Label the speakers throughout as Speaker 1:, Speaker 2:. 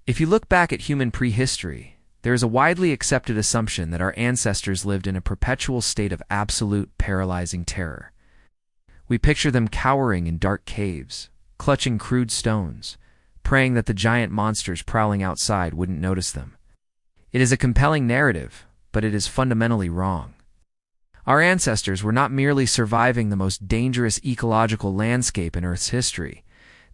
Speaker 1: If you look back at human prehistory, there is a widely accepted assumption that our ancestors lived in a perpetual state of absolute, paralyzing terror. We picture them cowering in dark caves, clutching crude stones, praying that the giant monsters prowling outside wouldn't notice them. It is a compelling narrative, but it is fundamentally wrong. Our ancestors were not merely surviving the most dangerous ecological landscape in Earth's history.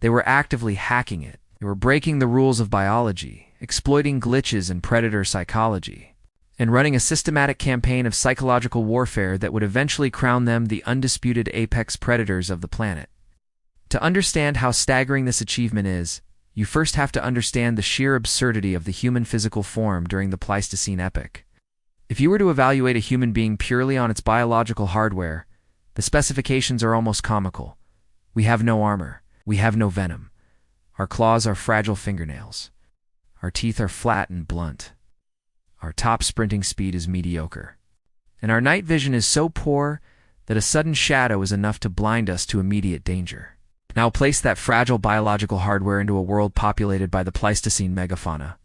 Speaker 1: They were actively hacking it. They were breaking the rules of biology, exploiting glitches in predator psychology, and running a systematic campaign of psychological warfare that would eventually crown them the undisputed apex predators of the planet. To understand how staggering this achievement is, you first have to understand the sheer absurdity of the human physical form during the Pleistocene epoch. If you were to evaluate a human being purely on its biological hardware, the specifications are almost comical. We have no armor. We have no venom. Our claws are fragile fingernails. Our teeth are flat and blunt. Our top sprinting speed is mediocre. And our night vision is so poor that a sudden shadow is enough to blind us to immediate danger. Now place that fragile biological hardware into a world populated by the Pleistocene megafauna.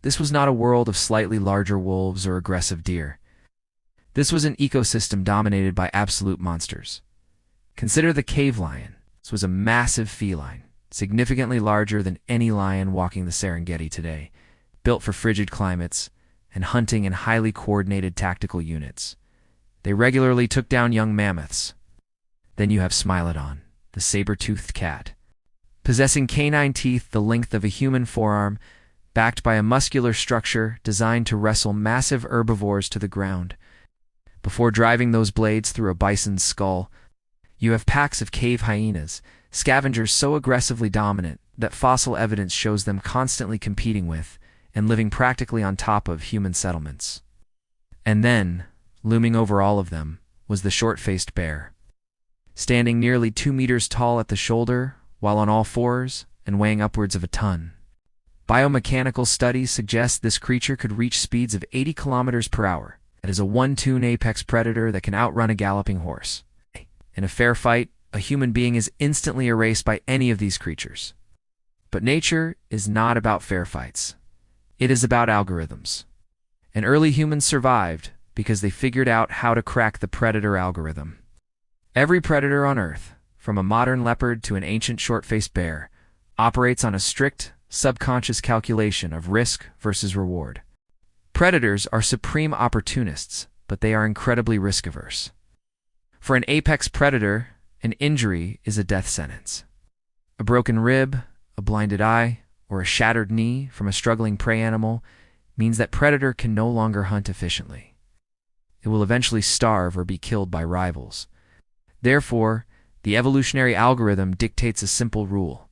Speaker 1: This was not a world of slightly larger wolves or aggressive deer. This was an ecosystem dominated by absolute monsters. Consider the cave lion. This was a massive feline, significantly larger than any lion walking the Serengeti today, built for frigid climates and hunting in highly coordinated tactical units. They regularly took down young mammoths. Then you have Smilodon, the saber-toothed cat. Possessing canine teeth the length of a human forearm, backed by a muscular structure designed to wrestle massive herbivores to the ground. Before driving those blades through a bison's skull, you have packs of cave hyenas, scavengers so aggressively dominant that fossil evidence shows them constantly competing with and living practically on top of human settlements. And then, looming over all of them, was the short-faced bear. Standing nearly 2 meters tall at the shoulder, while on all fours, and weighing upwards of a ton. Biomechanical studies suggest this creature could reach speeds of 80 kilometers per hour. It is a one-tune apex predator that can outrun a galloping horse. In a fair fight, a human being is instantly erased by any of these creatures. But nature is not about fair fights. It is about algorithms. And early humans survived because they figured out how to crack the predator algorithm. Every predator on Earth, from a modern leopard to an ancient short-faced bear, operates on a strict, subconscious calculation of risk versus reward. Predators are supreme opportunists, but they are incredibly risk-averse. For an apex predator, an injury is a death sentence. A broken rib, a blinded eye, or a shattered knee from a struggling prey animal means that predator can no longer hunt efficiently. It will eventually starve or be killed by rivals. Therefore, the evolutionary algorithm dictates a simple rule.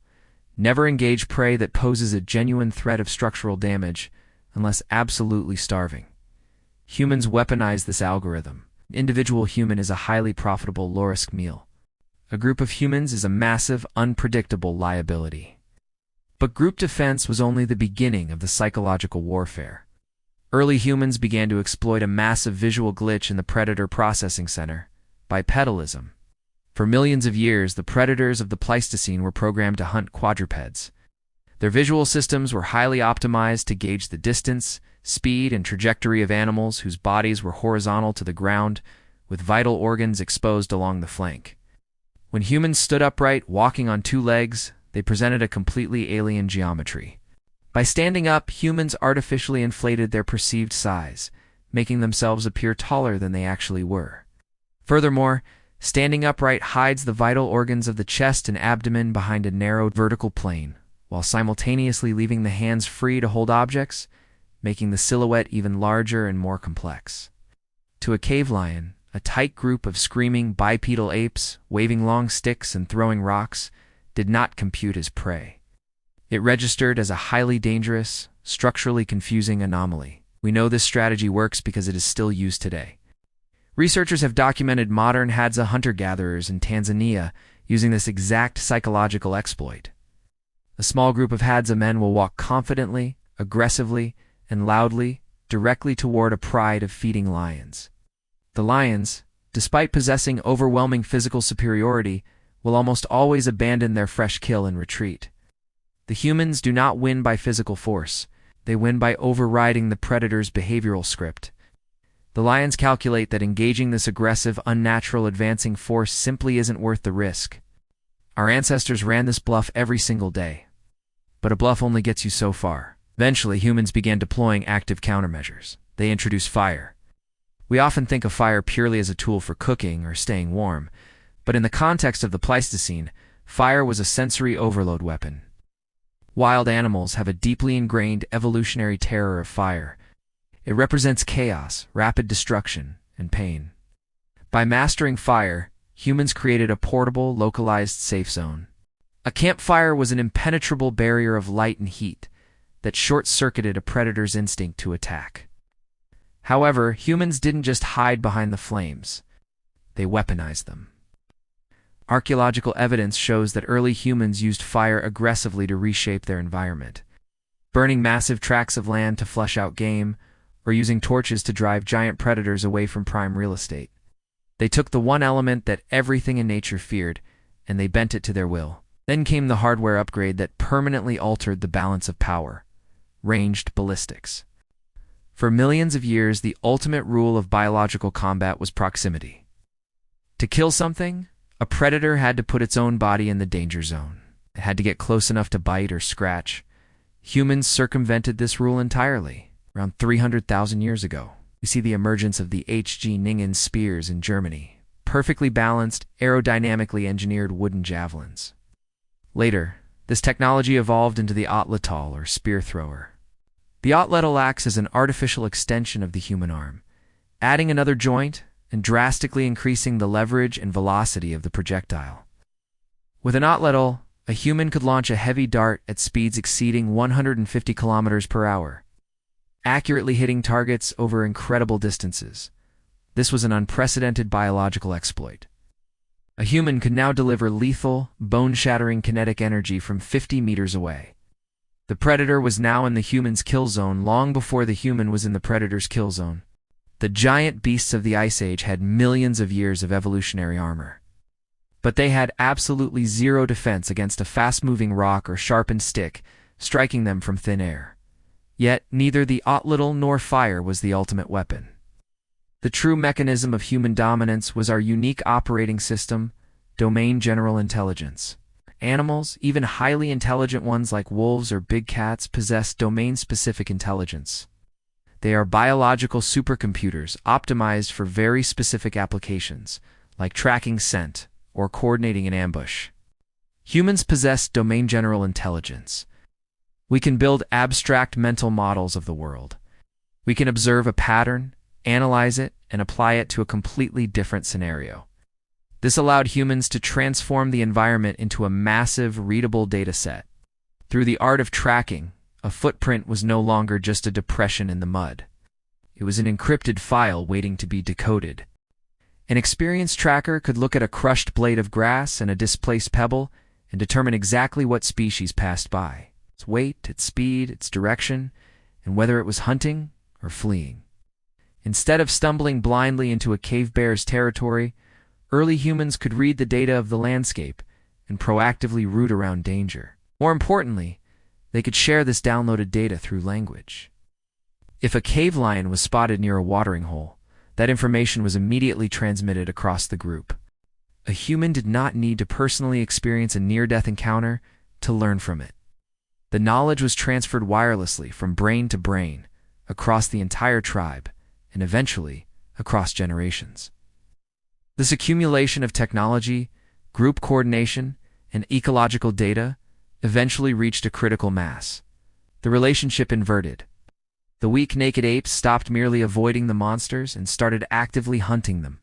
Speaker 1: Never engage prey that poses a genuine threat of structural damage unless absolutely starving. Humans weaponize this algorithm. An individual human is a highly profitable low-risk meal. A group of humans is a massive, unpredictable liability. But group defense was only the beginning of the psychological warfare. Early humans began to exploit a massive visual glitch in the predator processing center, bipedalism. For millions of years, the predators of the Pleistocene were programmed to hunt quadrupeds. Their visual systems were highly optimized to gauge the distance, speed, and trajectory of animals whose bodies were horizontal to the ground, with vital organs exposed along the flank. When humans stood upright, walking on 2 legs, they presented a completely alien geometry. By standing up, humans artificially inflated their perceived size, making themselves appear taller than they actually were. Furthermore, standing upright hides the vital organs of the chest and abdomen behind a narrow vertical plane, while simultaneously leaving the hands free to hold objects, making the silhouette even larger and more complex. To a cave lion, a tight group of screaming bipedal apes, waving long sticks and throwing rocks, did not compute as prey. It registered as a highly dangerous, structurally confusing anomaly. We know this strategy works because it is still used today. Researchers have documented modern Hadza hunter-gatherers in Tanzania using this exact psychological exploit. A small group of Hadza men will walk confidently, aggressively, and loudly directly toward a pride of feeding lions. The lions, despite possessing overwhelming physical superiority, will almost always abandon their fresh kill and retreat. The humans do not win by physical force. They win by overriding the predator's behavioral script. The lions calculate that engaging this aggressive, unnatural advancing force simply isn't worth the risk. Our ancestors ran this bluff every single day. But a bluff only gets you so far. Eventually, humans began deploying active countermeasures. They introduced fire. We often think of fire purely as a tool for cooking or staying warm, but in the context of the Pleistocene, fire was a sensory overload weapon. Wild animals have a deeply ingrained evolutionary terror of fire. It represents chaos, rapid destruction, and pain. By mastering fire, humans created a portable, localized safe zone. A campfire was an impenetrable barrier of light and heat that short-circuited a predator's instinct to attack. However, humans didn't just hide behind the flames. They weaponized them. Archaeological evidence shows that early humans used fire aggressively to reshape their environment, burning massive tracts of land to flush out game, or using torches to drive giant predators away from prime real estate. They took the one element that everything in nature feared, and they bent it to their will. Then came the hardware upgrade that permanently altered the balance of power: ranged ballistics. For millions of years, the ultimate rule of biological combat was proximity. To kill something, a predator had to put its own body in the danger zone. It had to get close enough to bite or scratch. Humans circumvented this rule entirely. Around 300,000 years ago, we see the emergence of the H.G. Ningen spears in Germany, perfectly balanced, aerodynamically engineered wooden javelins. Later, this technology evolved into the atlatl, or spear thrower. The atlatl acts as an artificial extension of the human arm, adding another joint and drastically increasing the leverage and velocity of the projectile. With an atlatl, a human could launch a heavy dart at speeds exceeding 150 kilometers per hour, accurately hitting targets over incredible distances. This was an unprecedented biological exploit. A human could now deliver lethal, bone-shattering kinetic energy from 50 meters away. The predator was now in the human's kill zone long before the human was in the predator's kill zone. The giant beasts of the Ice Age had millions of years of evolutionary armor. But they had absolutely zero defense against a fast-moving rock or sharpened stick, striking them from thin air. Yet neither the atlatl nor fire was the ultimate weapon. The true mechanism of human dominance was our unique operating system, domain general intelligence. Animals, even highly intelligent ones like wolves or big cats, possess domain-specific intelligence. They are biological supercomputers optimized for very specific applications, like tracking scent or coordinating an ambush. Humans possess domain general intelligence. We can build abstract mental models of the world. We can observe a pattern, analyze it, and apply it to a completely different scenario. This allowed humans to transform the environment into a massive, readable data set. Through the art of tracking, a footprint was no longer just a depression in the mud. It was an encrypted file waiting to be decoded. An experienced tracker could look at a crushed blade of grass and a displaced pebble and determine exactly what species passed by, its weight, its speed, its direction, and whether it was hunting or fleeing. Instead of stumbling blindly into a cave bear's territory, early humans could read the data of the landscape and proactively route around danger. More importantly, they could share this downloaded data through language. If a cave lion was spotted near a watering hole, that information was immediately transmitted across the group. A human did not need to personally experience a near-death encounter to learn from it. The knowledge was transferred wirelessly from brain to brain, across the entire tribe, and eventually across generations. This accumulation of technology, group coordination, and ecological data eventually reached a critical mass. The relationship inverted. The weak naked apes stopped merely avoiding the monsters and started actively hunting them.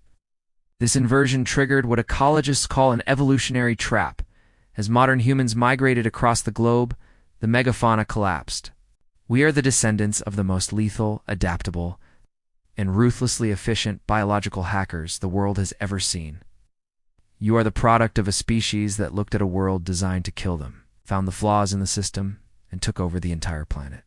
Speaker 1: This inversion triggered what ecologists call an evolutionary trap. As modern humans migrated across the globe, the megafauna collapsed. We are the descendants of the most lethal, adaptable, and ruthlessly efficient biological hackers the world has ever seen. You are the product of a species that looked at a world designed to kill them, found the flaws in the system, and took over the entire planet.